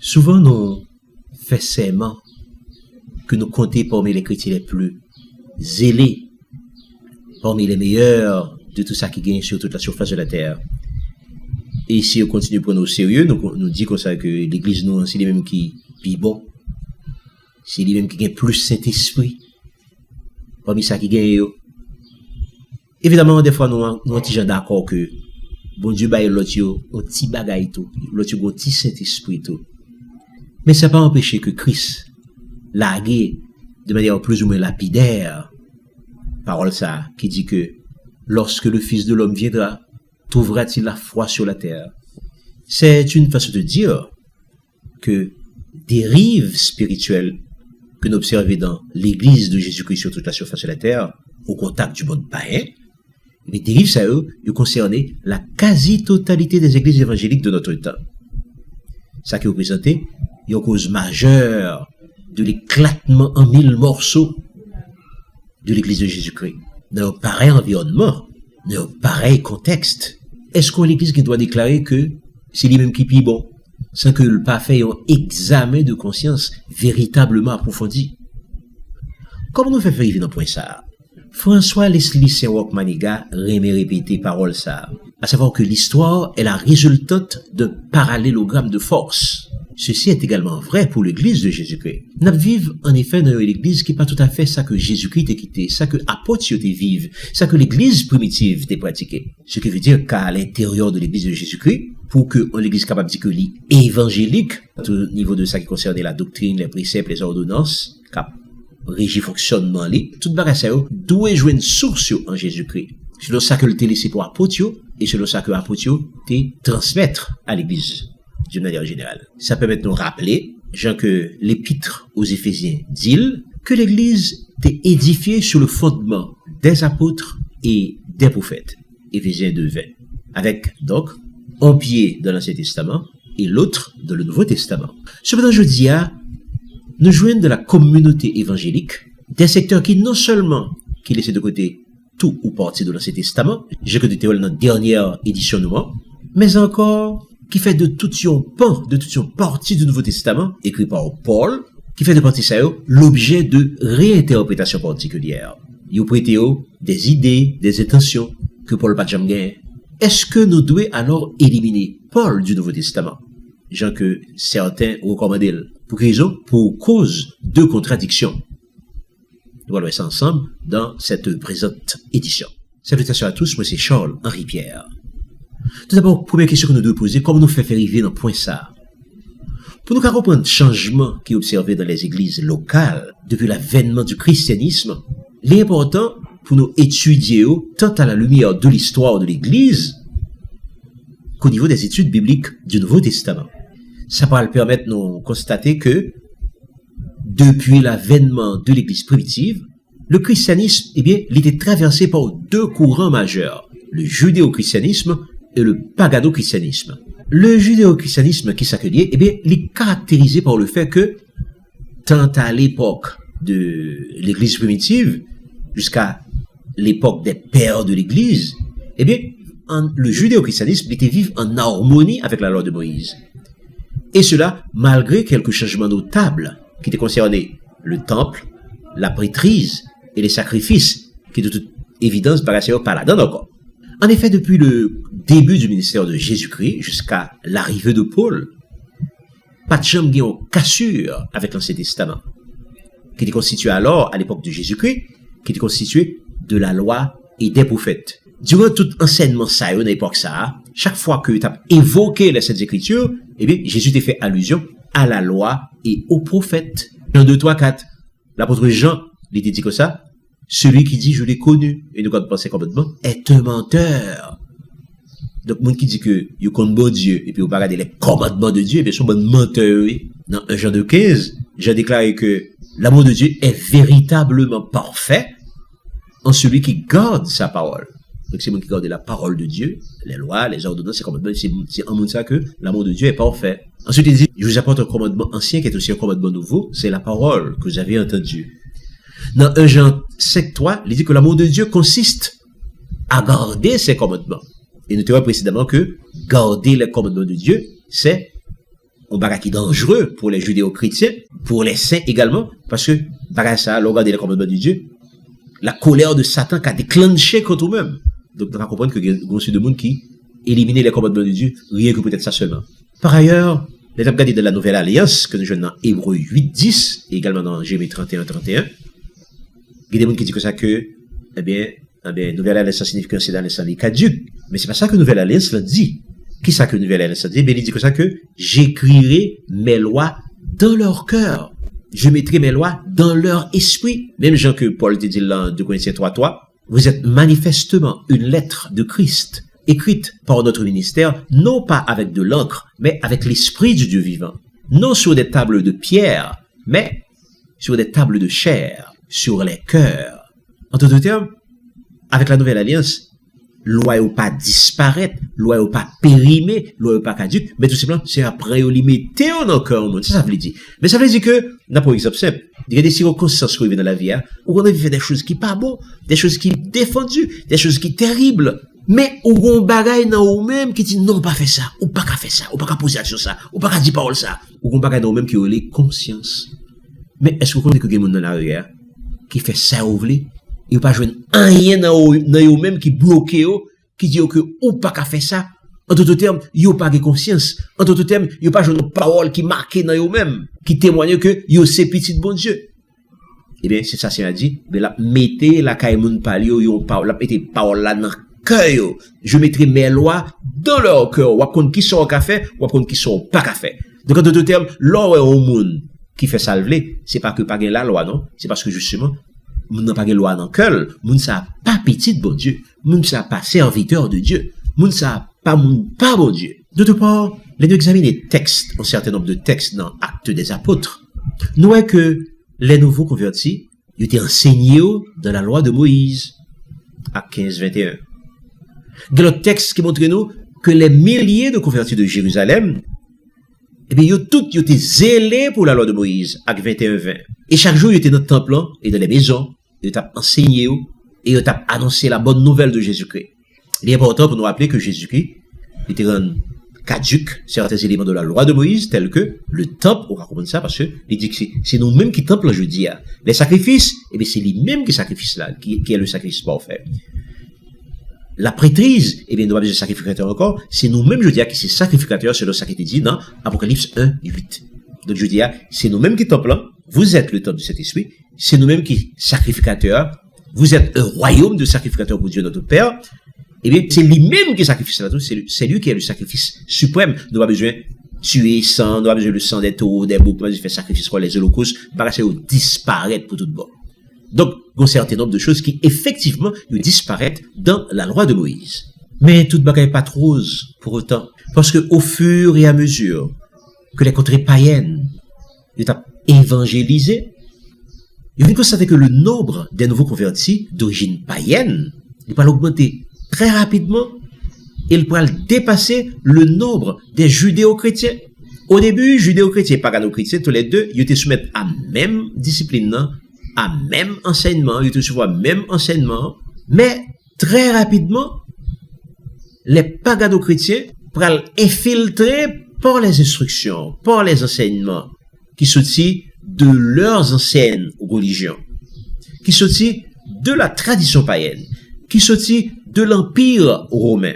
Souvent, nous faisons serment que nous comptons parmi les chrétiens les plus zélés, parmi les meilleurs de tout ça qui gagne sur toute la surface de la terre. Et si on continue à prendre au sérieux, nous dit comme ça que l'église, nous, c'est les mêmes qui vivent bon. C'est les mêmes qui gagnent plus Saint-Esprit. Parmi ça qui gagne. Évidemment, des fois, nous sommes d'accord que bon Dieu, l'autre, un petit bagaille tout. L'autre, un petit Saint-Esprit tout. Mais ça n'a pas empêché que Christ, largué de manière plus ou moins lapidaire, parole ça, qui dit que lorsque le Fils de l'homme viendra, trouvera-t-il la foi sur la terre? C'est une façon de dire que des rives spirituelles que nous observons dans l'Église de Jésus-Christ sur toute la surface de la terre, au contact du monde païen, les dérives, ça eux concernaient la quasi-totalité des églises évangéliques de notre temps. Ça qui représentait une cause majeure de l'éclatement en 1000 morceaux de l'église de Jésus-Christ. Dans un pareil environnement, dans un pareil contexte, est-ce qu'on l'église qui doit déclarer que c'est lui-même qui pille bon, sans que le pas fait un examen de conscience véritablement approfondi? Comment nous fait arriver dans le point ça? François Leslie Saint-Roch Maniga remet répéter parole ça, à savoir que l'histoire est la résultante d'un parallélogramme de force. Ceci est également vrai pour l'église de Jésus-Christ. Nous vivons en effet dans une église qui n'est pas tout à fait ça que Jésus-Christ t'a quitté, ça que apôtres te vivent, ça que l'église primitive t'a pratiqué. Ce qui veut dire qu'à l'intérieur de l'église de Jésus-Christ, pour que l'église capable de dire que l'évangélique, au niveau de ça qui concerne la doctrine, les préceptes, les ordonnances, cap régit fonctionnement li, toute bagage ça doit jouer une source en Jésus-Christ. C'est ça que le t'a laissé pour apôtres et c'est ça que apôtres t'a transmettre à l'église d'une manière générale. Ça permet de nous rappeler, Jean, que l'épître aux Éphésiens dit que l'église t'est édifiée sur le fondement des apôtres et des prophètes. Éphésiens 2:20. Avec donc un pied dans l'Ancien Testament et l'autre dans le Nouveau Testament. Cependant, je dis nous joignons de la communauté évangélique des secteurs qui non seulement qui laissent de côté tout ou partie de l'Ancien Testament, j'ai que de théorie dans la dernière édition mais encore qui fait de toute son pan, de toute son partie du Nouveau Testament, écrit par Paul, qui fait de partie ça l'objet de réinterprétation particulière. Il prête des idées, des intentions que Paul pas jamais gagné. Est-ce que nous devons alors éliminer Paul du Nouveau Testament? Gens que certains recommandent. Pour quelle raison? Pour cause de contradiction. Nous allons voir ça ensemble dans cette présente édition. Salutations à tous, moi c'est Charles-Henri Pierre. Tout d'abord, première question que nous devons poser, comment nous faire arriver dans le point ça? Pour nous comprendre le changement qui est observé dans les églises locales depuis l'avènement du christianisme, l'important pour nous étudier tant à la lumière de l'histoire de l'église qu'au niveau des études bibliques du Nouveau Testament. Ça va permettre de nous constater que depuis l'avènement de l'église primitive, le christianisme, il était traversé par deux courants majeurs, le judéo-christianisme et le pagano-christianisme. Le judéo-christianisme qui s'accueillait, il est caractérisé par le fait que, tant à l'époque de l'église primitive, jusqu'à l'époque des pères de l'église, le judéo-christianisme était vivre en harmonie avec la loi de Moïse. Et cela, malgré quelques changements notables qui étaient concernés le temple, la prêtrise et les sacrifices, qui de toute évidence paraissaient pas là-dedans encore. En effet, depuis le début du ministère de Jésus-Christ jusqu'à l'arrivée de Paul, pas de jambe qui ont cassure avec l'Ancien Testament, qui était constitué alors, à l'époque de Jésus-Christ, qui était constitué de la loi et des prophètes. Durant tout enseignement ça, à l'époque ça, chaque fois que tu as évoqué les Saintes Écritures, Jésus t'a fait allusion à la loi et aux prophètes. 1, 2, 3, 4. L'apôtre Jean, il dit comme ça, celui qui dit je l'ai connu, et nous quand penser complètement, est un menteur. Donc, monde qui dit que il connaît bon Dieu, et puis vous pas regarder les commandements de Dieu, et bien sûr, bon menteur, oui. Dans 1 Jean 2,15, j'ai déclaré que l'amour de Dieu est véritablement parfait en celui qui garde sa parole. Donc, c'est moi qui garde la parole de Dieu, les lois, les ordonnances, c'est en ça que l'amour de Dieu est parfait. Ensuite, il dit, je vous apporte un commandement ancien qui est aussi un commandement nouveau, c'est la parole que vous avez entendue. Dans 1 Jean 5,3, il dit que l'amour de Dieu consiste à garder ses commandements. Et nous te voyons précédemment que garder les commandements de Dieu, c'est un bagage qui est dangereux pour les judéo-chrétiens, pour les saints également, parce que, bagage ça, l'on regarde les commandements de Dieu, la colère de Satan qui a déclenché contre nous-mêmes. Donc, on va comprendre que il y a un de monde qui élimine les commandements de Dieu, rien que peut-être ça seulement. Par ailleurs, les avons regardé de la Nouvelle Alliance, que nous jouons dans Hébreux 8-10, et également dans Jérémie 31-31. Il y a des gens qui disent que ça que, eh bien, Nouvelle Alliance, ça signifie que c'est dans les sangs caduques. Mais c'est pas ça que Nouvelle Alliance l'a dit. Qui ça que Nouvelle Alliance dit? Ben, il dit que ça que j'écrirai mes lois dans leur cœur. Je mettrai mes lois dans leur esprit. Même Jean que Paul te dit là, 2 Corinthiens 3:3. Vous êtes manifestement une lettre de Christ, écrite par notre ministère, non pas avec de l'encre, mais avec l'esprit du Dieu vivant. Non sur des tables de pierre, mais sur des tables de chair, sur les cœurs. En d'autres termes, avec la Nouvelle Alliance, loi ou pas disparaître, loi ou pas périmée, loi ou pas caduque, mais tout simplement, c'est après au limité en encore au monde. Ça veut dire. Mais ça veut dire que, n'a pas exemple simple. Il y a des circonstances qui arrivent dans la vie, hein, où on a fait des choses qui pas bon, des choses qui défendues, des choses qui terribles. Mais, où on bagaille dans nous-mêmes qui dit, non, pas fait ça, ou pas qu'à faire ça, ou pas qu'à poser action ça, ou pas qu'à dire parole ça, ou on bagaille dans nous-mêmes qui ont les consciences. Mais, est-ce que vous connaissez que quelqu'un dans l'arrière, qui fait ça ou voulez? Il n'y a pas joué rien dans eux-mêmes qui bloque, qui dit que ou pas qu'à faire ça. En d'autres termes, il n'y a pas de conscience. En d'autres termes, il n'y a pas joué une parole qui marque dans eux-mêmes, qui témoigne que il y a ces petits de bon Dieu. Eh bien, c'est ça, c'est à dire. Mais là, mettez la caïmoun palio, la mettez parole là dans le cœur. Je mettrai mes lois dans leur cœur. Ou apprendre qui sont au café, ou apprendre qui sont pas café. Donc, en d'autres termes, l'or est au monde qui fait salver, c'est pas que pas la loi, non? C'est parce que justement, moun n'a pas de loi dans le cœur, moun ça pas petit de bon Dieu, moun ça pas serviteur de Dieu, moun ça pas bon Dieu. D'autre part, les deux examiner textes, un certain nombre de textes dans Actes des Apôtres, nous voyons que les nouveaux convertis, ils étaient enseignés dans la loi de Moïse, Actes 15-21. Il y a l'autre texte qui montre nous que les milliers de convertis de Jérusalem, eh bien, ils étaient zélés pour la loi de Moïse, Actes 21-20. Et chaque jour, ils étaient dans le temple et dans les maisons, ils ont enseigné et ils ont annoncé la bonne nouvelle de Jésus-Christ. Il est important pour nous rappeler que Jésus-Christ était un caduc certains éléments de la loi de Moïse, tels que le temple, on va comprendre ça parce que il dit que c'est nous-mêmes qui temple je dis. Les sacrifices, eh bien, c'est lui-même qui sacrifice là, qui est le sacrifice parfait. La prêtrise, eh bien, nous avons besoin de sacrificateur encore, c'est nous-mêmes, je dis, qui c'est sacrificateur selon ce qui est dit dans Apocalypse 1:8. Donc, je dis, c'est nous-mêmes qui temple, vous êtes le temple de cet esprit, c'est nous-mêmes qui sacrificateurs, vous êtes un royaume de sacrificateurs pour Dieu notre Père, eh bien, c'est lui-même qui sacrifie là tout, c'est lui qui est le sacrifice suprême. Nous avons besoin de tuer sang, nous avons besoin de sang des taureaux, des boucs, nous avons besoin de faire sacrifice pour les holocaustes, parce que disparaître pour tout bord. Donc, il y a un certain nombre de choses qui, effectivement, disparaissent dans la loi de Moïse. Mais toute bagaille pas trop rose, pour autant. Parce que, au fur et à mesure que les contrées païennes sont évangélisées, il faut constater que le nombre des nouveaux convertis d'origine païenne, il va augmenter très rapidement, et il pourra dépasser le nombre des judéo-chrétiens. Au début, judéo-chrétiens et pagano-chrétiens, tous les deux, ils étaient soumis à la même discipline, à même enseignement, ils étaient souvent même enseignement, mais très rapidement, les pagano-chrétiens pourront infiltrer par les instructions, par les enseignements, qui sortent de leurs anciennes religions, qui sortent de la tradition païenne, qui sortent de l'Empire romain.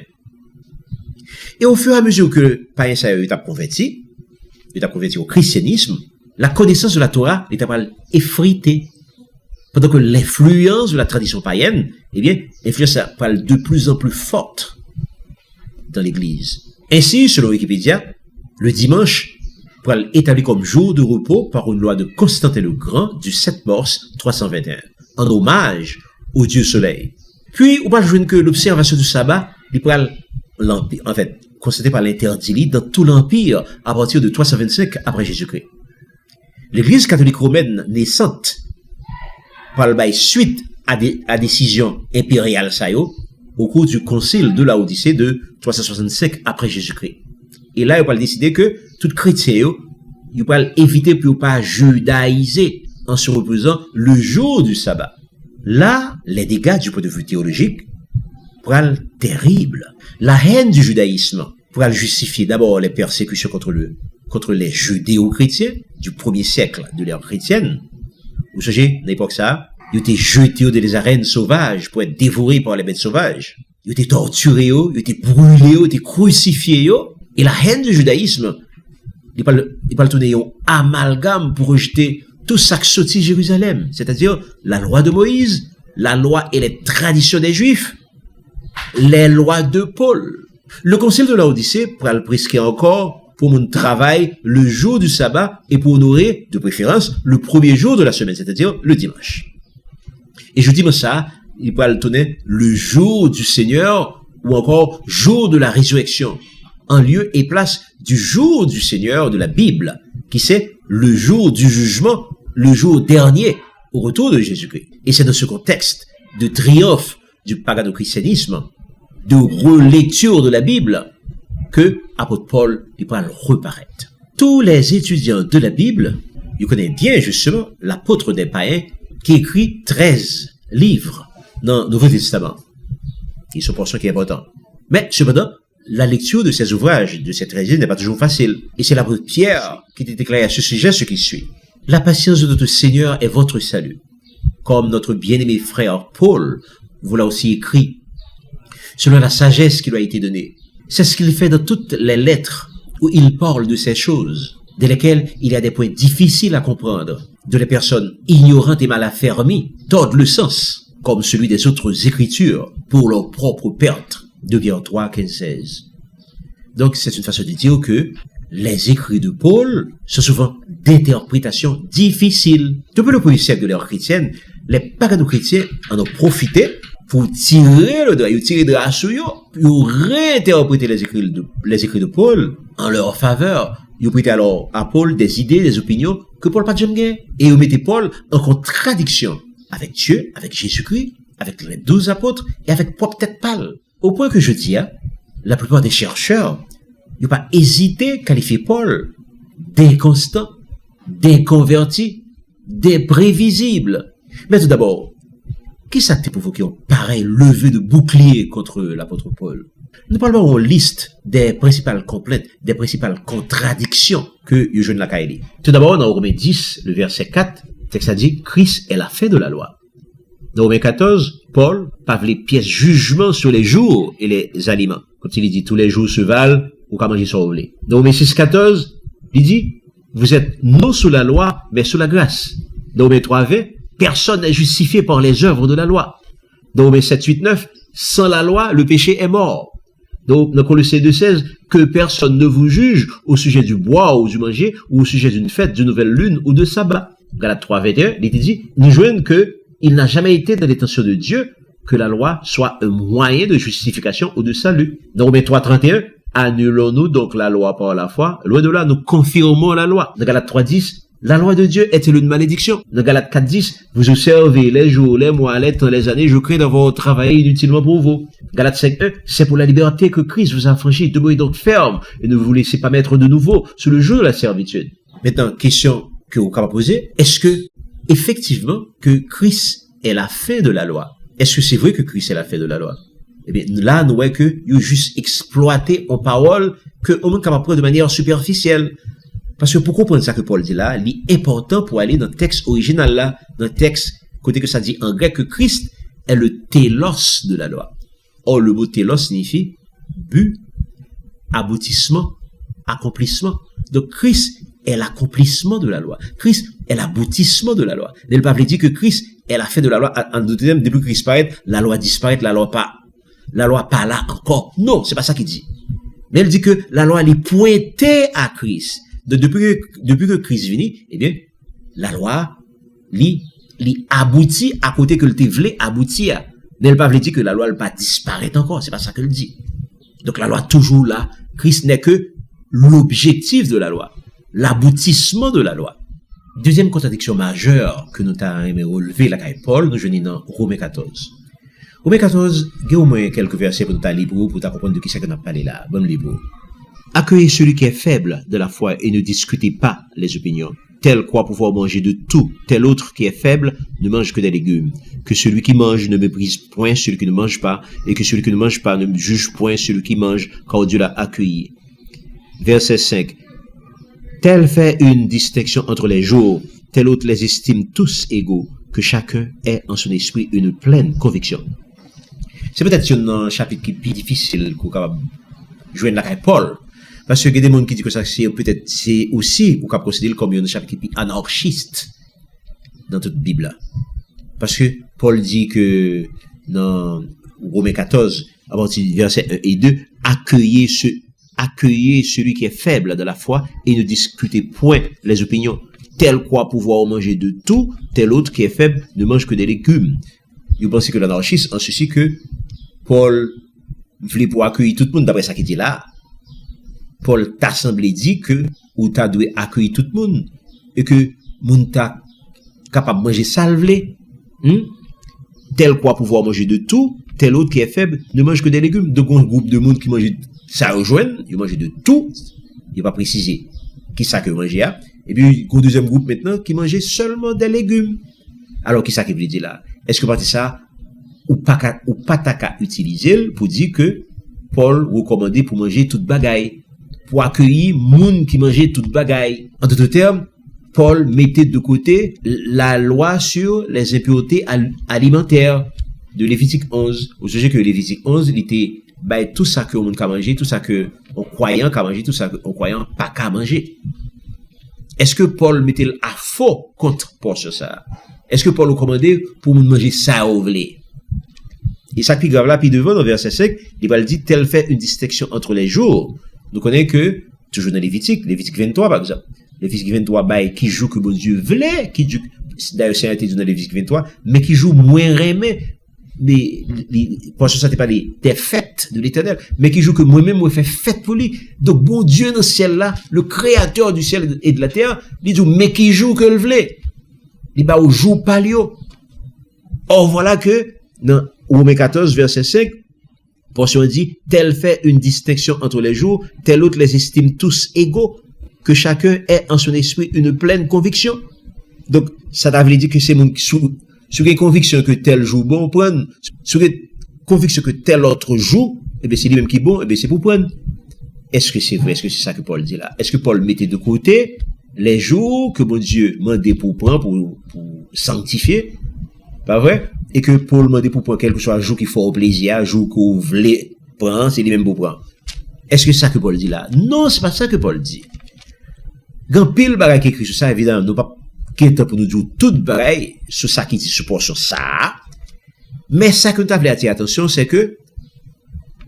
Et au fur et à mesure que le païen est converti au christianisme, la connaissance de la Torah est effritée. Pendant que l'influence de la tradition païenne, eh bien, l'influence est de plus en plus forte dans l'Église. Ainsi, selon Wikipédia, le dimanche pourra être établi comme jour de repos par une loi de Constantin le Grand du 7 mars 321, en hommage au Dieu Soleil. Puis, on va jouer que l'observation du sabbat, il pourra, en fait, constaté par l'interdit dans tout l'Empire à partir de 325 après Jésus-Christ. L'Église catholique romaine naissante parle suite à décision impériale au cours du concile de la Odyssée de 365 après Jésus-Christ. Et là, il va décider que tout chrétien, il va éviter pour pas judaïser en se reposant le jour du sabbat. Là, les dégâts du point de vue théologique pourraient terribles. La haine du judaïsme pourra justifier d'abord les persécutions contre contre les judéo-chrétiens du premier siècle de l'ère chrétienne. Vous savez, à l'époque ça, ils étaient jetés dans les arènes sauvages pour être dévorés par les bêtes sauvages. Ils étaient torturés, ils étaient brûlés, ils étaient crucifiés. Et la haine du judaïsme, il parle tourner un amalgame pour rejeter tout ça qui sortit de Jérusalem. C'est-à-dire la loi de Moïse, la loi et les traditions des Juifs, les lois de Paul. Le concile de Laodicée pourra le prescrire encore pour mon travail le jour du sabbat et pour honorer, de préférence, le premier jour de la semaine, c'est-à-dire le dimanche. Et je dis moi ça, il pourra le donner le jour du Seigneur ou encore jour de la résurrection, en lieu et place du jour du Seigneur de la Bible, qui c'est le jour du jugement, le jour dernier au retour de Jésus-Christ. Et c'est dans ce contexte de triomphe du pagano-christianisme, de relecture de la Bible, que apôtre Paul il va reparaître. Tous les étudiants de la Bible, ils connaissent bien justement l'apôtre des païens qui écrit 13 livres dans le Nouveau Testament. Et c'est pour ça qui est important. Mais cependant, la lecture de ces ouvrages, de ces 13 n'est pas toujours facile. Et c'est l'apôtre Pierre qui déclare à ce sujet ce qui suit. La patience de notre Seigneur est votre salut. Comme notre bien-aimé frère Paul vous l'a aussi écrit, selon la sagesse qui lui a été donnée. C'est ce qu'il fait dans toutes les lettres où il parle de ces choses, de lesquelles il y a des points difficiles à comprendre, de les personnes ignorantes et mal affermies tordent le sens, comme celui des autres écritures, pour leur propre perte. 2 Pierre 3, 15, 16. Donc c'est une façon de dire que les écrits de Paul sont souvent d'interprétation difficile. Depuis le premier siècle de l'ère chrétienne, les pagano-chrétiens en ont profité pour tirer le doigt, tirer de la souille, pour réinterpréter les écrits de Paul en leur faveur. Ils prêtaient alors à Paul des idées, des opinions que Paul pas jamais gagné. Et ils mettaient Paul en contradiction avec Dieu, avec Jésus-Christ, avec les 12 apôtres et avec propre tête pâle. Au point que je dis, la plupart des chercheurs n'ont pas hésité à qualifier Paul d'inconstant, d'inconverti, d'imprévisible. Mais tout d'abord, qui ça t'a provoqué un pareil levé de bouclier contre l'apôtre Paul? Nous parlons en liste des principales complaintes, des principales contradictions que Eugène Lacaille. Tout d'abord, dans Romains 10, le verset 4, le texte a dit, Christ est la fin de la loi. Dans Romains 14, Paul parle les pièces jugement sur les jours et les aliments. Quand il dit tous les jours se valent, ou comment manger sur voler. Dans Romains 6, 14, il dit, vous êtes non sous la loi, mais sous la grâce. Dans Romains 3, 20, personne n'est justifié par les œuvres de la loi. Dans Romains 7, 8, 9, sans la loi, le péché est mort. Donc, dans Colossiens 2, 16, que personne ne vous juge au sujet du bois ou du manger, ou au sujet d'une fête, d'une nouvelle lune ou de sabbat. Galates 3, 21, il dit, nous joignent que il n'a jamais été dans l'intention de Dieu que la loi soit un moyen de justification ou de salut. Dans Romains 3, 31, annulons-nous donc la loi par la foi. Loin de là, nous confirmons la loi. Dans Galates 3, 10, la loi de Dieu est-elle une malédiction? Dans Galates 4, 10, vous observez les jours, les mois, les temps, les années, je crains d'avoir travaillé inutilement pour vous. Galates 5, 1, c'est pour la liberté que Christ vous a affranchi. Demeurez donc ferme et ne vous laissez pas mettre de nouveau sous le joug de la servitude. Maintenant, question que vous pouvez poser, est-ce que, effectivement, que Christ est la fin de la loi? Est-ce que c'est vrai que Christ est la fin de la loi? Eh bien, là, nous voyons que il juste exploité en parole que on peut prendre de manière superficielle. Parce que pour comprendre ça que Paul dit là, il est important pour aller dans le texte original là, dans le texte, côté que ça dit en grec que Christ est le télos de la loi. Or, le mot télos signifie but, aboutissement, accomplissement. Donc, Christ est l'accomplissement de la loi. Christ est l'aboutissement de la loi. Il ne peut pas dire que Christ est la fin de la loi. En d'autres termes, depuis que Christ paraît, la loi disparaît, la loi pas là encore. Non, c'est pas ça qu'il dit. Mais il dit que la loi elle est pointée à Christ. Depuis que Christ vient, eh bien, la loi, li aboutit à côté que le te voulait aboutir. Mais il ne peut pas dire que la loi elle pas disparaître encore. C'est pas ça qu'il dit. Donc la loi toujours là. Christ n'est que l'objectif de la loi. L'aboutissement de la loi. Deuxième contradiction majeure que nous avons relevé là avec Paul, nous venons dans Romains 14. Romains 14, il y a au moins quelques versets pour nous libre, pour comprendre de qui c'est qu'on a parlé là. Bon libre. Accueillez celui qui est faible de la foi et ne discutez pas les opinions. Tel croit pouvoir manger de tout, tel autre qui est faible ne mange que des légumes. Que celui qui mange ne méprise point celui qui ne mange pas, et que celui qui ne mange pas ne juge point celui qui mange, car Dieu l'a accueilli. Verset 5. tel fait une distinction entre les jours, tel autre les estime tous égaux, que chacun ait en son esprit une pleine conviction. C'est peut-être un chapitre qui est plus difficile qu'on capable joindre la Paul. Parce que il y a des gens qui disent que ça, c'est aussi, ou qu'on considère comme un chapitre qui est anarchiste dans toute la Bible. Parce que Paul dit que dans Romains 14, à partir du verset 1 et 2, accueillez celui qui est faible de la foi et ne discutez point les opinions. Tel quoi pouvoir manger de tout, tel autre qui est faible ne mange que des légumes. Vous pensez que l'anarchiste, en ceci que Paul voulait pour accueillir tout le monde, d'après ça qu'il dit là. Paul t'a semblé dire que, ou t'as dû accueillir tout le monde, et que, moun t'a capable de manger salvé, tel quoi pouvoir manger de tout, tel autre qui est faible ne mange que des légumes. Donc, un groupe de monde qui mange, ça rejoint, il mange de tout, il va préciser qui ça que manger là. Et puis, un deuxième groupe maintenant qui mangeait seulement des légumes. Alors, qui ça qui veut dire là? Est-ce que partie ça, ou pas t'as qu'à utiliser pour dire que Paul recommandait pour manger toute bagaille, pour accueillir moun qui mangeait toute bagaille. En d'autres termes, Paul mettait de côté la loi sur les impuretés alimentaires de Lévitique 11. Au sujet que Lévitique 11, il était, tout ça que moun qu'a mangé, tout ça que on croyant qu'a mangé, tout ça que on croyant pas qu'à manger. Est-ce que Paul mettait à faux contre pour ça? Est-ce que Paul recommandait pour manger ça au blé? Et ça qui grave là, puis devant, dans le verset 5, il va le dire, tel fait une distinction entre les jours. Nous connaissons que, toujours dans Lévitique 23 par exemple, Lévitique 23, qui joue que bon Dieu voulait, qui joue, d'ailleurs c'est été dit dans Lévitique 23, mais qui joue moins aimé, mais, parce que ça n'est pas des fêtes de l'éternel, mais qui joue que moi-même, moi, fait fête pour lui. Donc, bon Dieu dans le ciel là, le créateur du ciel et de la terre, il dit, mais qui joue que le voulait? Il va au jour palio. Or, voilà que, dans Romains 14, verset 5, portion dit, tel fait une distinction entre les jours, tel autre les estime tous égaux, que chacun ait en son esprit une pleine conviction. Donc, ça veut dire que c'est mon, sur les convictions que tel jour bon prendre, sur les convictions que tel autre jour, c'est lui-même qui est bon, c'est pour prendre. Est-ce que c'est vrai? Est-ce que c'est ça que Paul dit là? Est-ce que Paul mettait de côté les jours que mon Dieu mandait pour prendre, pour sanctifier? Pas vrai? Et que Paul mandait pour prendre quelque soit un jour qui fait au plaisir, un jour qu'on voulait prendre, c'est lui-même pour prendre. Est-ce que c'est ça que Paul dit là? Non, c'est pas ça que Paul dit. Quand pile bagaille qui écrit sur ça, évidemment, nous pas qui est pour nous dire tout bagaille sur ça qui dit support sur ça. Mais ça que nous t'avons attirer attention, c'est que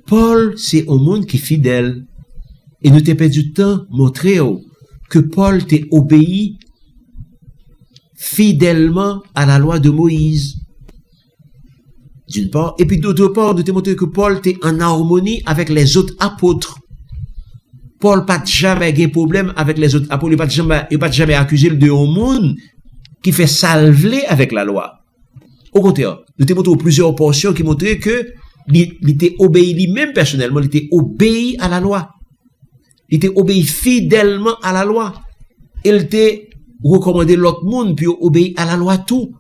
Paul, c'est un monde qui est fidèle. Et nous t'ai perdu du temps montrer que Paul t'est obéi fidèlement à la loi de Moïse. D'une part, et puis d'autre part, nous t'ai montré que Paul t'est en harmonie avec les autres apôtres. Paul pas jamais eu problème avec les autres apôtres, il pas jamais accusé de un monde qui fait salver avec la loi. Au contraire, nous t'ai montré plusieurs portions qui montraient que il était obéi lui-même personnellement, il était obéi à la loi. Il était obéi fidèlement à la loi. Il était recommandé l'autre monde puis obéi à la loi tout.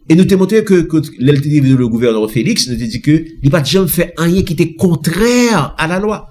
Et nous t'ai montré que le gouverneur Félix nous dit que il pas jamais fait rien qui était contraire à la loi.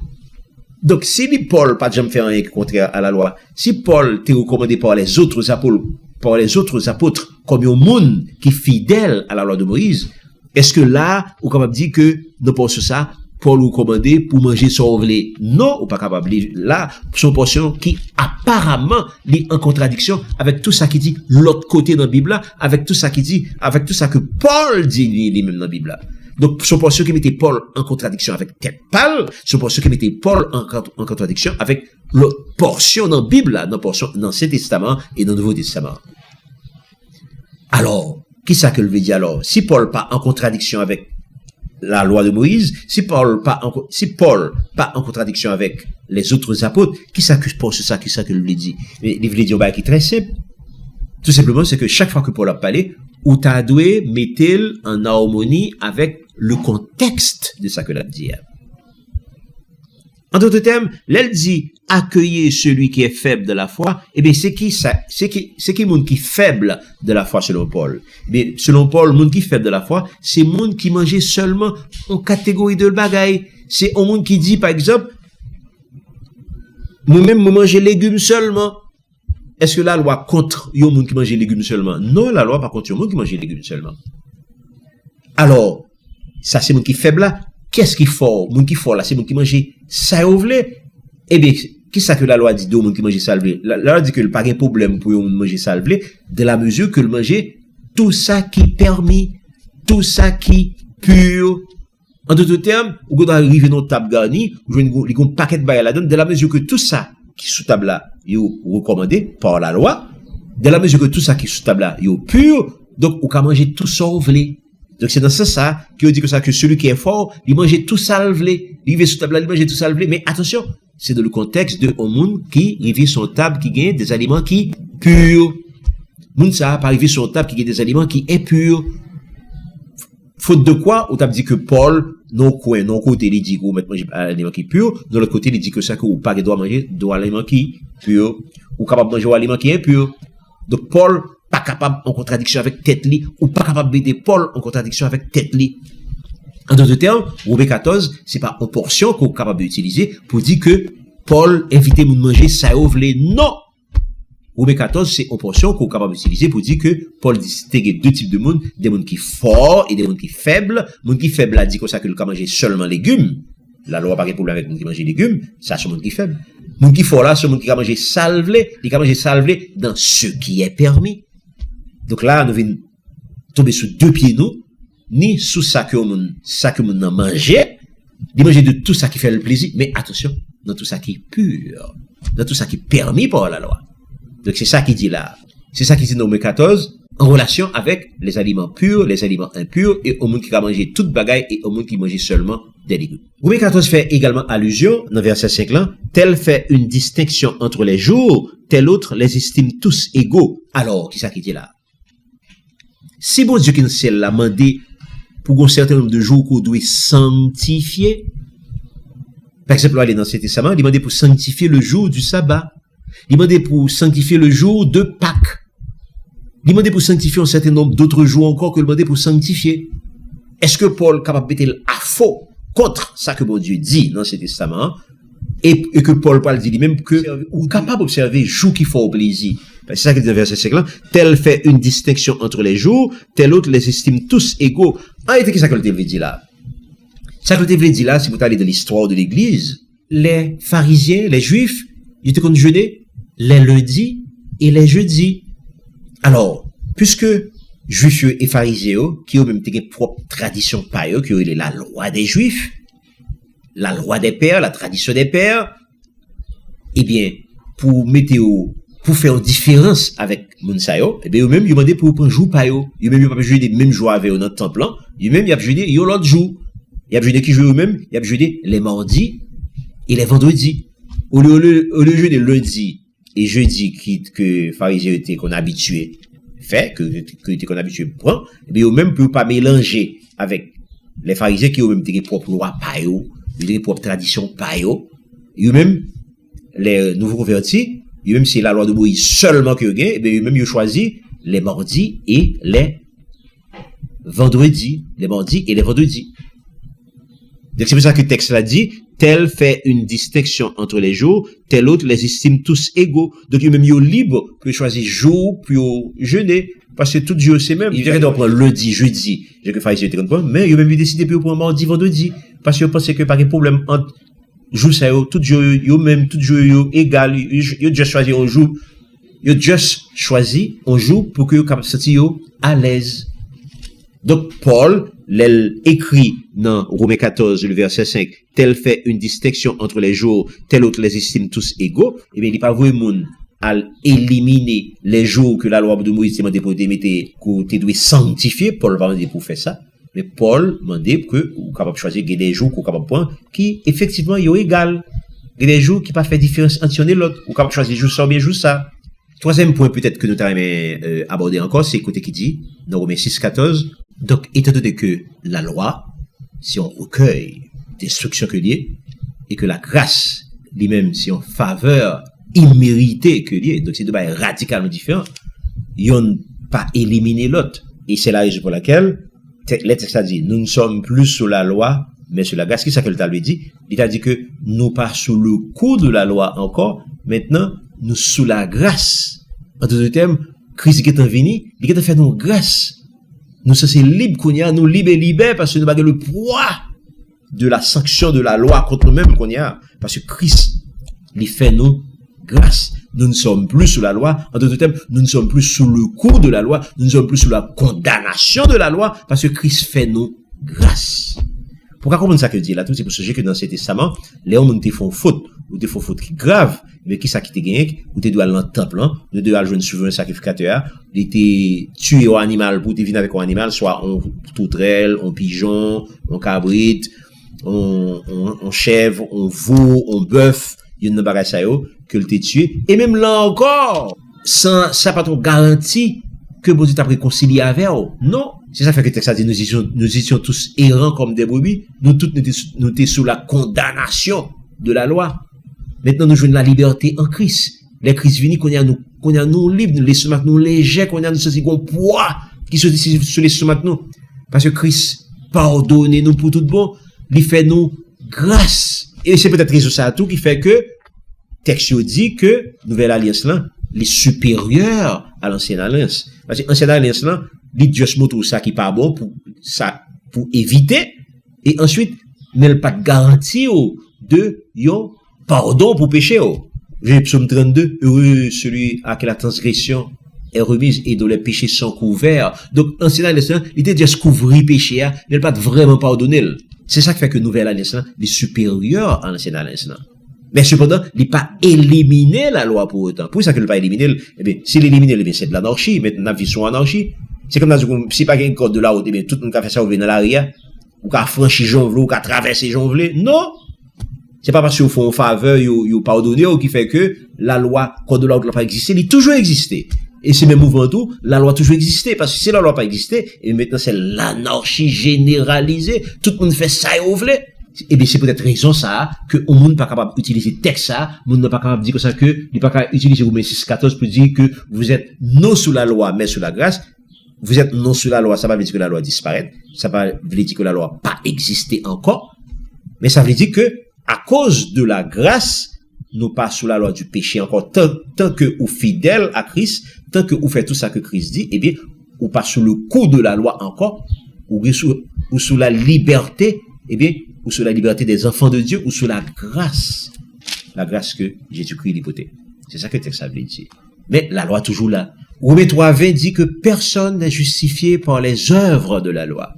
Donc, si Paul pas jamais fait rien qui est contraire à la loi, si Paul t'est recommandé par les autres apôtres, comme un monde qui est fidèle à la loi de Moïse, est-ce que là, on est capable de dire que, non pas sur ça, Paul recommandé pour manger son volet? Non, on n'est pas capable de dire là, son portion qui apparemment est en contradiction avec tout ça qui dit l'autre côté dans la Bible, avec tout ça que Paul dit lui-même dans la Bible. Donc, son portion qui mettait Paul en contradiction avec Paul, son portion qui mettait Paul en contradiction avec l'autre portion dans la Bible, dans l'Ancien Testament et dans le Nouveau Testament. Alors, qui ça que le veut dire alors? Si Paul pas en contradiction avec la loi de Moïse, si Paul pas en contradiction avec les autres apôtres, qui ça que pour ça, qui ça que le veut dire? Mais il veut dire qui est très simple. Tout simplement, c'est que chaque fois que Paul a parlé, ou t'as doué mettre en harmonie avec le contexte de ça que l'a dit. En d'autres termes, l'elle dit accueillir celui qui est faible de la foi. Eh bien, c'est qui monde qui est faible de la foi selon Paul? Eh bien, selon Paul, monde qui est faible de la foi, c'est monde qui mangeait seulement en catégorie de bagaille. C'est un monde qui dit, par exemple, moi-même, moi manger légumes seulement. Est-ce que la loi contre yon moun qui mange légumes seulement? Non, la loi par contre yon moun qui mange légumes seulement. Alors, ça c'est moun qui faible là. Qu'est-ce qui fort? Moun qui fort là, c'est moun qui mange ça ou vle. Eh bien, qu'est-ce ça que la loi dit de moun qui mange ça vle? La loi dit que le pas de problème pour yon manger ça vle, de la mesure que le manger tout ça qui permis, tout ça qui pur. En d'autres termes, ou doit arriver dans table garnie, ou un paquet de bail là-dedans, de la mesure que tout ça qui sous table là, yo recommandé par la loi, de la mesure que tout ça qui sous table là, yo pur, donc ou ka manger tout ça ou vle. Donc c'est dans ce ça que dit que ça que celui qui est fort, il mange tout ça le vle. Il vient sous table là, il mange tout ça le vle, mais attention, c'est dans le contexte de un monde qui arrive sur table qui gagne des aliments qui purs. Moun ça pas arriver sur table qui gagne des aliments qui impurs. Faute de quoi, on t'a dit que Paul, non côté, il dit qu'on met manger aliment qui pur, de l'autre côté, il dit que ça que ou pas doit manger aliment qui pur, ou capable manger aliment qui impur. Donc Paul pas capable en contradiction avec tête li, ou pas capable d'aider Paul en contradiction avec tête li. En d'autres termes, Romains 14, c'est pas en portion qu'on est capable d'utiliser pour dire que Paul invitait moun manger ça ou vle. Non! Romains 14, c'est en portion qu'on est capable d'utiliser pour dire que Paul distingue deux types de monde, des monde qui forts et des monde qui faibles. Monde qui faible a dit comme ça que le cas manger seulement légumes. La loi n'a pas de problème avec monde qui mange légumes, ça c'est monde qui faible. Monde qui fort là, c'est monde qui a mangé salvelé, il a mangé salvelé dans ce qui est permis. Donc là, nous venons tomber sous deux pieds nous, ni sous ça que moun a mangé, de manger de tout ça qui fait le plaisir, mais attention, dans tout ça qui est pur, dans tout ça qui est permis par la loi. Donc c'est ça qui dit là. C'est ça qui dit dans Romains 14, en relation avec les aliments purs, les aliments impurs, et au monde qui a mangé toute bagaille, et au monde qui mange seulement des légumes. Romains 14 fait également allusion, dans verset 5 là, tel fait une distinction entre les jours, tel autre les estime tous égaux. Alors, qui ça qui dit là? Si bon Dieu qui nous l'a mandé pour un certain nombre de jours qu'on doit sanctifier, par exemple, aller dans cet testament, il demandait pour sanctifier le jour du sabbat. Il demandait pour sanctifier le jour de Pâques. Il demandait pour sanctifier un certain nombre d'autres jours encore que il demandait pour sanctifier. Est-ce que Paul est capable de mettre à faux contre ça que bon Dieu dit dans ce testament et que Paul parle dit lui-même que ou capable d'observer jour qui font au plaisir. C'est ça qu'il dit dans verset 5 là. Tel fait une distinction entre les jours, tel autre les estime tous égaux. En réalité, qu'est-ce que le veut dire là? Ça que le veut dire là, si vous allez dans l'histoire de l'église, les pharisiens, les juifs, ils étaient comme jeûner les lundis et les jeudis. Alors, puisque juifs et pharisiens, qui ont même une propre tradition par eux, qui ont la loi des juifs, la loi des pères, la tradition des pères, eh bien, pour faire une différence avec Mounsayo, eh bien, eux-mêmes, ils demandaient pour prendre jour par eux. Eux-mêmes, ils n'ont pas joué des mêmes jours avec eux dans le temple. Eux-mêmes, ils ont joué l'autre jour. Ils ont joué qui jouent eux-mêmes, ils ont joué les mardis et les vendredis. Au lieu de jouer les lundis et jeudi que pharisiens étaient qu'on habitué fait, que qu'on habitué prend, eh bien, eux-mêmes, peuvent pas mélanger avec les pharisiens qui ont même des propres lois par eux, des propres traditions par eux. Eux-mêmes, les nouveaux convertis, eux-mêmes, c'est la loi de Moïse seulement que gagnent, et bien, eux-mêmes, ils ont choisi les mardis et les vendredis. Les mardis et les vendredis. Donc, c'est pour ça que le texte l'a dit, tel fait une distinction entre les jours, tel autre les estime tous égaux. Donc, eux-mêmes, ils sont libres pour choisir jour, pour jeûner, parce que tout Dieu, c'est même. Ils viendraient d'en prendre lundi, jeudi, j'ai que pharisiens étaient comme ça, mais eux-mêmes, ils décident pour prendre mardi, vendredi, parce qu'ils pensaient que pas de problème entre jour ça, tout Dieu, eux-mêmes, tout Dieu, égal, ils ont juste choisi un jour, ils ont juste choisi un jour pour que ils puissent se sentir à l'aise. Donc, Paul, écrit dans Romains 14, le verset 5, tel fait une distinction entre les jours, tel autre les estime tous égaux, eh bien, il n'est pas voué moun à éliminer les jours que la loi de Moïse demandait pour démettre, que tu dois sanctifier. Paul va demander pour faire ça. Mais Paul demandait que, ou capable de choisir des jours, ou capable de prendre, qui, effectivement, sont égal. Des jours qui pas fait différence entre l'un et l'autre, ou capable de choisir jour ça ou bien jour ça. Troisième point, peut-être que nous t'avons abordé encore, c'est côté qui dit, dans Romains 6, 14, donc, étant donné que la loi, si on recueille destruction que liée, et que la grâce, lui-même, si on faveur imméritée que liée, donc c'est deux bails radicalement différents, ils n'ont pas éliminé l'autre. Et c'est la raison pour laquelle, le texte a dit, nous ne sommes plus sous la loi, mais sur la grâce. Qui ça que le t'a dit? Il t'a dit que nous pas sous le coup de la loi encore, maintenant, nous sous la grâce. En d'autres termes, Christ qui est venu, il a fait nous grâce. Nous sommes libres qu'on y a, nous libres parce que nous avons le poids de la sanction de la loi contre nous-mêmes qu'on y a. Parce que Christ, il fait nous grâce. Nous ne sommes plus sous la loi. En d'autres termes, nous ne sommes plus sous le coup de la loi. Nous ne sommes plus sous la condamnation de la loi parce que Christ fait nous grâce. Pourquoi comprendre ça que dit là? Tout c'est pour ce que dans ce testament, les hommes te font faute, ou te font faute qui grave, mais qui ça qui te gagne, ou te dois aller dans le temple, hein, ou te dois jouer un souverain sacrificateur, il te tuer un animal pour te venir avec un animal, soit un toutrelle, un pigeon, un cabrit, un chèvre, un veau, un bœuf, il y a une bagage ça yo, que te tuer, et même là encore, sans, ça pas ton garantie que bon Dieu t'a réconcilié avec eux. Non. C'est ça fait que le texte a dit, nous étions tous errants comme des brebis. Nous tous, nous étions sous la condamnation de la loi. Maintenant, nous jouons la liberté en Christ. Les Christ vini, qu'on y a nous libres, nous les sommets, nous légers, qu'on y a nous ceci, qu'on poids, qui se dit sur les sommets, nous. Parce que Christ pardonne nous pour tout bon, il fait nous grâce. Et c'est peut-être raison ça tout qui fait que, texte dit que, nouvelle alliance là, les supérieurs à l'ancienne alliance. Parce que l'ancienne alliance là, dit Dieu se montre ça qui pas bon pour éviter, et ensuite, n'a pas de garantie de yon pardon pour péché. Psaume 32, heureux celui à qui la transgression est remise et dont les péchés sont couverts. Donc, l'ancienne alliance là, il était déjà couvrir péché, n'a pas vraiment pardonné. C'est ça qui fait que nouvelle alliance là, est supérieure à l'ancienne alliance là. Mais cependant, il n'est pas éliminé la loi pour autant. Pour ça qu'il n'a pas éliminé, eh bien, s'il élimine, eh bien, c'est de l'anarchie. Maintenant, la vie sont anarchie. C'est comme dans si pas un code de la route, eh bien, tout le monde qui a fait ça, ou dans l'arrière, ou qui a franchi Jonvelé, ou qui a traversé Jonvelé. Non! C'est pas parce qu'ils font faveur, ils pardonné, ou qui fait que la loi, code de la route n'a pas existé, il a toujours existé. Et c'est même mouvement tout, la loi a toujours existé, parce que si la loi n'a pas existé, et maintenant c'est l'anarchie généralisée, tout le monde fait ça et ouvlé. Eh bien, c'est peut-être raison ça, que on monde pas capable d'utiliser texte ça, monde n'est pas capable de dire que ça, que, il pas capable d'utiliser Romains 6:14 pour dire que vous êtes non sous la loi, mais sous la grâce. Vous êtes non sous la loi, ça va veut dire que la loi disparaît, ça va veut dire que la loi pas existé encore, mais ça veut dire que, à cause de la grâce, nous pas sous la loi du péché encore, tant que vous fidèle à Christ, tant que vous faites tout ça que Christ dit, eh bien, ou pas sous le coup de la loi encore, ou sous la liberté, eh bien, ou sous la liberté des enfants de Dieu, ou sous la grâce que Jésus-Christ l'hypothèse. C'est ça que le texte veut dire. Mais la loi toujours là. Romains 3:20 dit que personne n'est justifié par les œuvres de la loi.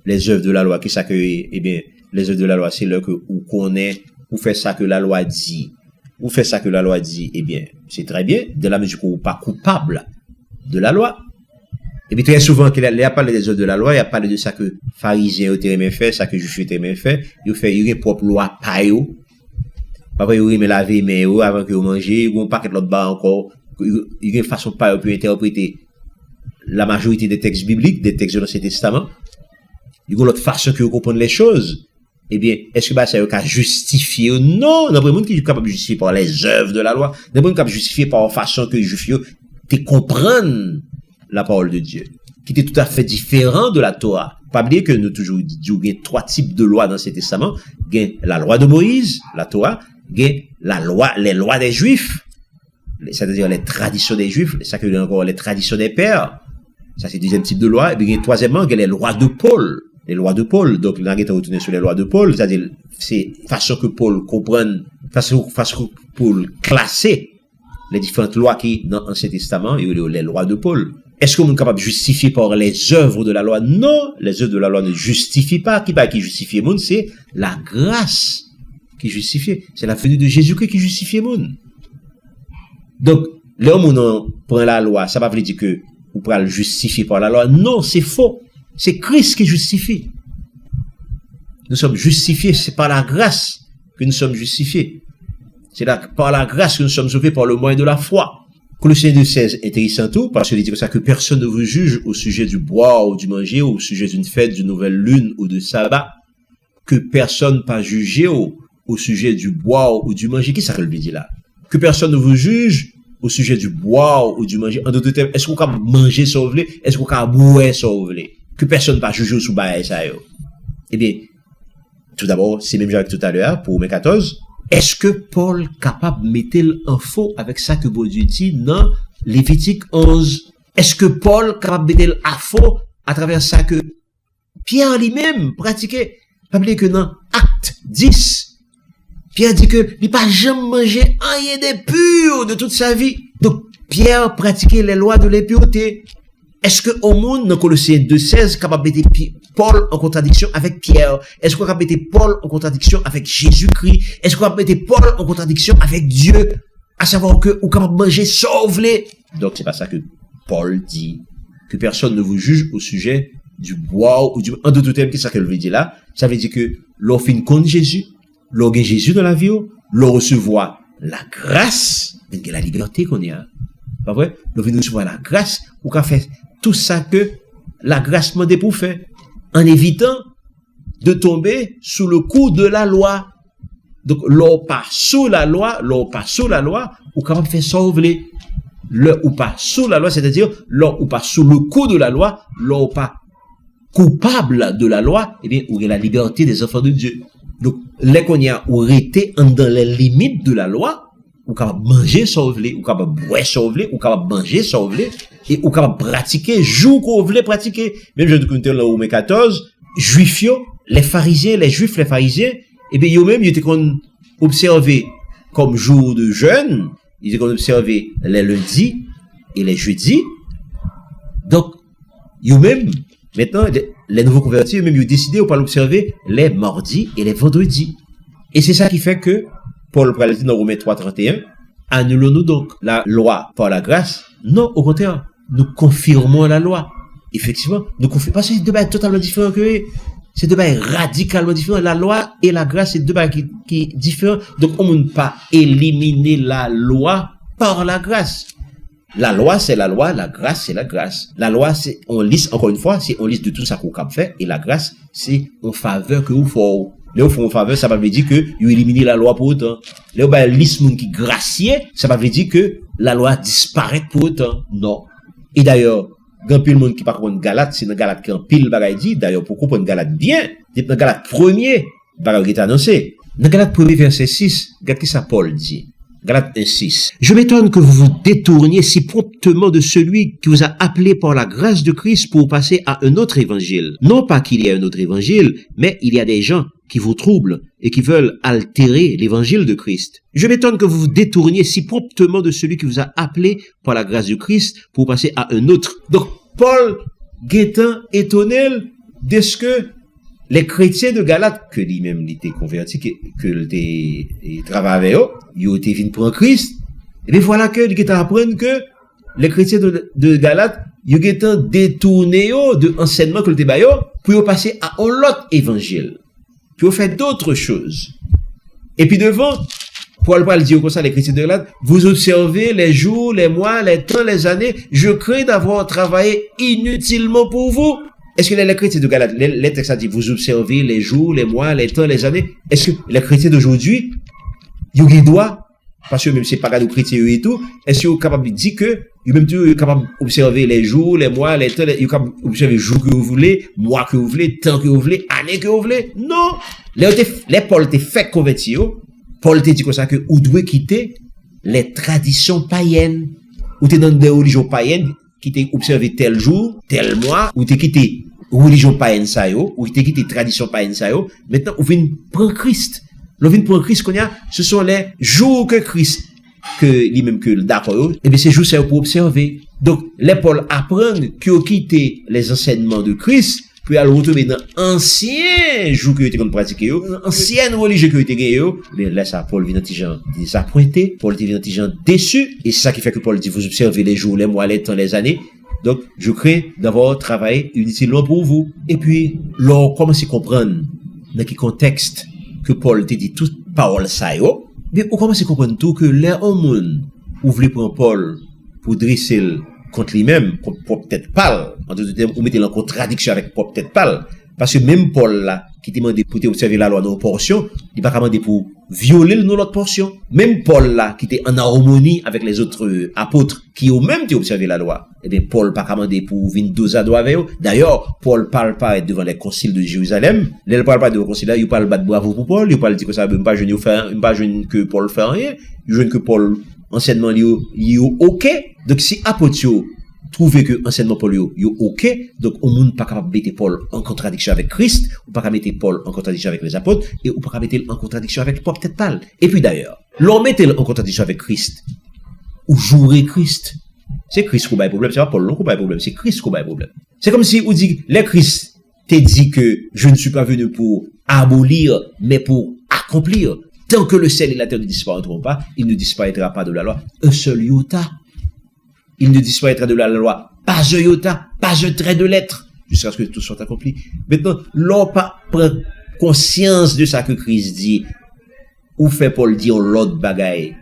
Les œuvres de la loi, qu'est-ce que, eh bien, les œuvres de la loi, c'est là que vous connaissez, vous faites ça que la loi dit. Vous faites ça que la loi dit, eh bien, c'est très bien, de la mesure que vous n'êtes pas coupable de la loi. Et puis très souvent, qu'il a parlé des œuvres de la loi, il a parlé de ça que pharisiens ont été fait, ça que juifs ont été fait, ils ont fait une propre loi pas eux. Après, ils ont lavé mais eux avant que vous mangez, ils ont pas quelque l'autre bas encore, ils ont une façon pas peut interpréter la majorité des textes bibliques, des textes de l'Ancien Testament. Ils ont l'autre façon que vous comprenez les choses. Eh bien, est-ce que ça est justifier? Non, il y a des gens qui sont capables de justifier par les œuvres de la loi. Il y a des gens qui sont capables de justifier par la façon que les juifs te comprennent la parole de Dieu, qui était tout à fait différent de la Torah. Pas oublier que nous toujours dit qu'il y a trois types de lois dans ce testament. Il y a la loi de Moïse, la Torah, il y a les lois des Juifs, c'est-à-dire les traditions des Juifs, ça que encore les traditions des pères. Ça c'est le deuxième type de loi. Et puis troisièmement, il y a les lois de Paul. Les lois de Paul. Donc, là, on est retourné sur les lois de Paul, c'est-à-dire, c'est façon que Paul comprenne, façon que Paul classer les différentes lois qui, dans l'Ancien Testament, il y a les lois de Paul. Est-ce qu'on est capable de justifier par les œuvres de la loi? Non, les œuvres de la loi ne justifient pas. Qui justifie le monde, c'est la grâce qui justifie. C'est la venue de Jésus-Christ qui justifie le monde. Donc, l'homme où prend la loi, ça va veut dire que vous pourrez le justifier par la loi. Non, c'est faux. C'est Christ qui justifie. Nous sommes justifiés, c'est par la grâce que nous sommes justifiés. C'est par la grâce que nous sommes sauvés par le moyen de la foi. Colossiens 2:16, intéressant tout, parce qu'il dit comme ça que personne ne vous juge au sujet du boire ou du manger, ou au sujet d'une fête, d'une nouvelle lune ou de sabbat, que personne pas jugé au sujet du boire ou du manger. Qui ça veut dire là? Que personne ne vous juge au sujet du boire ou du manger. En d'autres termes, est-ce qu'on peut manger sans voler? Est-ce qu'on peut boire sans voler? Que personne pas juger sous bail ça yo. Eh bien, tout d'abord, c'est même genre tout à l'heure, pour Romains 14, est-ce que Paul capable de mettre en faux avec ça que bon Dieu dit dans Lévitique 11? Est-ce que Paul capable de mettre à faux à travers ça que Pierre lui-même pratiquait? Rappelez que dans Acte 10, Pierre dit que il n'a pas jamais mangé rien de pur de toute sa vie. Donc, Pierre pratiquait les lois de l'impureté. Est-ce que au monde, dans Colossiens 2,16, capable de mettre Paul en contradiction avec Pierre? Est-ce qu'on capable de mettre Paul en contradiction avec Jésus-Christ? Est-ce qu'on capable de mettre Paul en contradiction avec Dieu? À savoir que, ou capable de manger sauve-les. Donc, c'est pas ça que Paul dit. Que personne ne vous juge au sujet du bois ou du, en d'autres termes, qu'est-ce que ça veut dire là? Ça veut dire que, l'on fin compte Jésus, l'on gagne Jésus dans la vie, l'on recevoir la grâce, la liberté qu'on y a. Pas vrai? L'on vient recevoir la grâce, ou qu'on fait tout ça que la grâce m'a pour faire, en évitant de tomber sous le coup de la loi. Donc, l'on pas sous la loi, ou capable de faire sauver le ou pas sous la loi, c'est-à-dire, l'on ou pas sous le coup de la loi, l'on pas coupable de la loi, eh bien, ou la liberté des enfants de Dieu. Donc, les qu'on y a, ou été dans les limites de la loi, ou capable manger sauver, ou capable boire sauver, ou capable manger sauver, et ou capable pratiquer, jour qu'on voulait pratiquer. Même je te dans Romains 14, juifs, les pharisiens, eh bien, eux même, ils étaient qu'on observait comme jour de jeûne, ils étaient qu'on observait les lundis et les jeudis. Donc, eux même, maintenant, les nouveaux convertis, eux même, ils ont décidé de pas l'observer les mardis et les vendredis. Et c'est ça qui fait que, Paul le dit dans Romains 3,31, annulons-nous donc la loi par la grâce? Non, au contraire, nous confirmons la loi. Effectivement, nous confirmons, parce que c'est deux bails totalement différents que, c'est deux bails radicalement différents. La loi et la grâce, c'est deux bails qui sont différents. Donc, on ne peut pas éliminer la loi par la grâce. La loi, c'est la loi, la grâce, c'est la grâce. La loi, c'est, on liste, encore une fois, c'est on liste de tout ça qu'on fait, et la grâce, c'est en faveur que vous faites. Là, au fond, en faveur, ça veut dire que, vous éliminez la loi pour autant. Là, bah, liste moun qui gracier, ça veut dire que la loi disparaît pour autant. Non. Et d'ailleurs, grand pile monde qui parle de Galate, c'est dans Galate qui en pile bagaille dit, d'ailleurs, pour comprendre Galate bien, c'est dans Galate premier, bagaille qui est annoncé. Dans Galate premier verset 6, regardez ce que ça Paul dit. Galates 1:6. Je m'étonne que vous vous détourniez si promptement de celui qui vous a appelé par la grâce de Christ pour passer à un autre évangile. Non pas qu'il y ait un autre évangile, mais il y a des gens qui vous troublent et qui veulent altérer l'évangile de Christ. Je m'étonne que vous vous détourniez si promptement de celui qui vous a appelé par la grâce de Christ pour passer à un autre. Donc, Paul, Guétin, étonné de ce que les chrétiens de Galate, que lui-même il était converti, que il travaillait avec eux, ils ont été venus prendre Christ. Et bien voilà que il apprendre que les chrétiens de Galate, ils ont été détournés de enseignement que le débat pour passer à un autre évangile. Pour faire d'autres choses. Et puis devant, Paul dit comme ça, les chrétiens de Galate, vous observez les jours, les mois, les temps, les années, je crains d'avoir travaillé inutilement pour vous. Est-ce que les chrétiens de Galate, les textes a dit, vous observez les jours, les mois, les temps, les années, est-ce que les chrétiens d'aujourd'hui, ils ont droit, parce que même si c'est pas de chrétiens et tout, est-ce qu'ils sont capables de dire que, ils même capables d'observer les jours, les mois, les temps, ils sont capables d'observer les jours que vous voulez, mois que vous voulez, temps que vous voulez, année que vous voulez? Non! Les Paul te fait convertir, Paul te dit comme ça que, vous devez quitter les traditions païennes, ou t'es dans des religions païennes, qui t'es observé tel jour, tel mois, ou t'es quitté religion païenne ça yo, ou t'es quitté tradition païenne ça yo, maintenant, ou vient prendre Christ. L'on vient prendre Christ qu'on y a, ce sont les jours que Christ, que lui-même que d'accord, et bien ces jours c'est pour observer. Donc, les Paul apprennent qu'ils ont quitté les enseignements de Christ, puis à le retrouver dans anciens jours que ont pratiqué, anciennes religions que ont gagné, mais là ça Paul vient petit gens désappointé, Paul vient petit gens déçu, et c'est ça qui fait que Paul dit vous observez les jours, les mois, les temps, les années. Donc je crains d'avoir travaillé inutilement pour vous. Et puis l'on commence à comprendre dans quel contexte que Paul te dit toute parole ça yo, mais on commence à comprendre tout que les hommes ou voulez prendre Paul pour dresser contre lui-même, pour peut-être pas, en d'autres termes, ou mettez en contradiction avec pour peut-être pas, parce que même Paul là, qui te demande pour observer la loi dans une portion, il pas demandé pour violer dans l'autre portion. Même Paul là, qui était en harmonie avec les autres apôtres, qui ont même observé la loi, eh bien, Paul pas demandé pour venir 12 à droit avec eux. D'ailleurs, Paul parle pas devant les conciles de Jérusalem. Il parle pas devant les conciles là, il parle pas de bravo pour Paul, il parle dire que ça, même pas jeune que Paul fait rien, il jeune que Paul, enseignement, il ok. Donc, si apôtres, trouver que enseignement Paul yo ok, donc on monde pas capable de mettre Paul en contradiction avec Christ, ou pas capable de mettre Paul en contradiction avec les apôtres, et ou pas capable de mettre en contradiction avec le propre tête pâle. Et puis d'ailleurs, l'on mette en contradiction avec Christ, ou jouer Christ. C'est Christ qui a un problème, c'est pas Paul qui a un problème, c'est Christ qui a un problème. C'est comme si on dit, les Christ te dit que je ne suis pas venu pour abolir, mais pour accomplir. Tant que le ciel et la terre ne disparaîtront pas, il ne disparaîtra pas de la loi un seul iota. Il ne disparaîtra de la loi pas un iota, pas un trait de lettre, jusqu'à ce que tout soit accompli. Maintenant, l'on prend conscience de ça que Christ dit, ou fait Paul dit, on l'autre bagaille,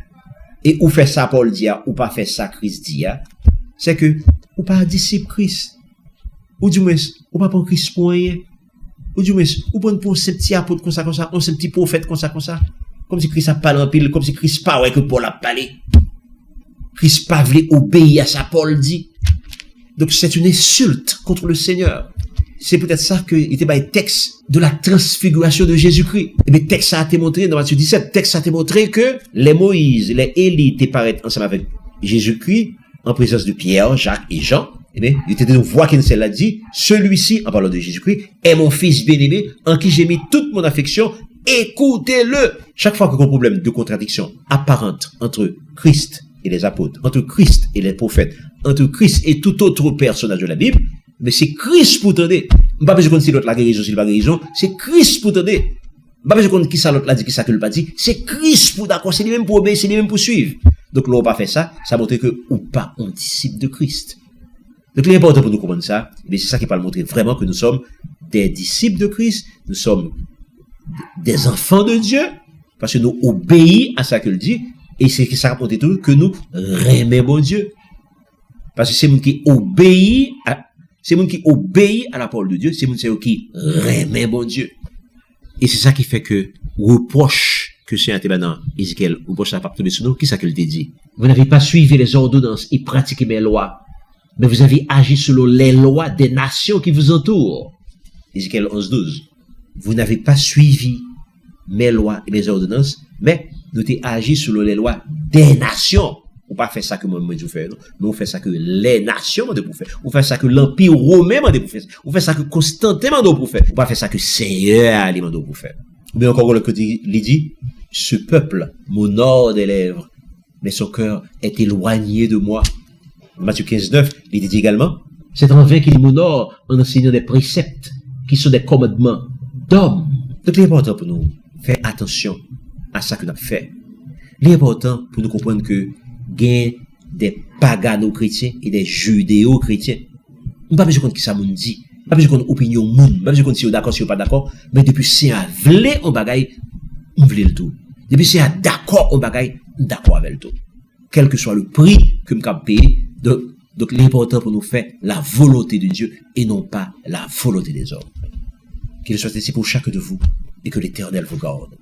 et ou fait ça Paul dit, ou pas fait ça Christ dit, c'est que, ou pas disciple Christ, ou du moins, ou pas pour Christ pour rien, ou du moins, ou pour ce petit apôtre comme ça, ou ce petit prophète comme ça, comme si Christ a parlé en pile, comme si Christ pas ouais que Paul a parlé. Christ pas voulu obéir à ça, Paul dit. Donc c'est une insulte contre le Seigneur. C'est peut-être ça que il était un texte de la transfiguration de Jésus-Christ. Et bien, texte ça a été montré dans Matthieu 17, texte ça a été montré que les Moïse, les Élie étaient paraître ensemble avec Jésus-Christ, en présence de Pierre, Jacques et Jean. Eh bien, il était de voix qui l'a dit, celui-ci, en parlant de Jésus-Christ, est mon fils bien-aimé, en qui j'ai mis toute mon affection, écoutez-le. Chaque fois qu'il y a un problème de contradiction apparente entre Christ et les apôtres, entre Christ et les prophètes, entre Christ et tout autre personnage de la Bible, mais c'est Christ pour t'aider. Pas besoin de si l'autre la guérison, si la guérison, c'est Christ pour t'aider. Pas besoin de qui ça l'autre l'a dit, qui ça que le pas dit, c'est Christ pour d'accord, c'est lui-même pour obéir, c'est lui-même pour suivre. Donc, l'on pas fait ça, ça montre que, ou pas, on disciple de Christ. Donc, l'important pour nous comprendre ça, c'est ça qui va montrer vraiment que nous sommes des disciples de Christ, nous sommes des enfants de Dieu, parce que nous obéissons à ça qu'il dit, et c'est ça qui tout que nous aimons Dieu. Parce que c'est moun qui obéit à la parole de Dieu, c'est moun qui aime bon Dieu. Et c'est ça qui fait que reproche que c'est un dans Ézéchiel, reproche ça pas tomber sur nous, qui ça qu'il te dit? Vous n'avez pas suivi les ordonnances et pratiqué mes lois, mais vous avez agi selon les lois des nations qui vous entourent. Ézéchiel 11:12. Vous n'avez pas suivi mes lois et mes ordonnances, mais nous t'ai agi selon les lois des nations. On pas fait ça que moi je fais, non. Mais on fait ça que les nations m'ont pour faire. On fait ça que l'empire romain m'a pour faire. On fait ça que Constantin m'a pour faire. On pas fait ça que Seigneur m'a pour faire. Mais encore le côté, il dit, ce peuple m'honore des lèvres, mais son cœur est éloigné de moi. Matthieu 15:9, il dit également, c'est en vain qu'il m'honore en enseignant des préceptes qui sont des commandements d'hommes. Donc l'important pour nous, faire attention à ça que nous avons fait. L'important pour nous comprendre que gain des pagano-chrétiens et des judéo-chrétiens. On pas besoin de qui ça moun dit, pas besoin de opinion moun, pas besoin de si on d'accord, si on pas d'accord, mais depuis c'est un vle on bagaille, on vle le tout. Depuis c'est un d'accord on bagaille, d'accord avec le tout. Quel que soit le prix que m'cap payer, donc l'important pour nous faire la volonté de Dieu et non pas la volonté des hommes. Qu'il soit ainsi pour chacun de vous et que l'Éternel vous garde.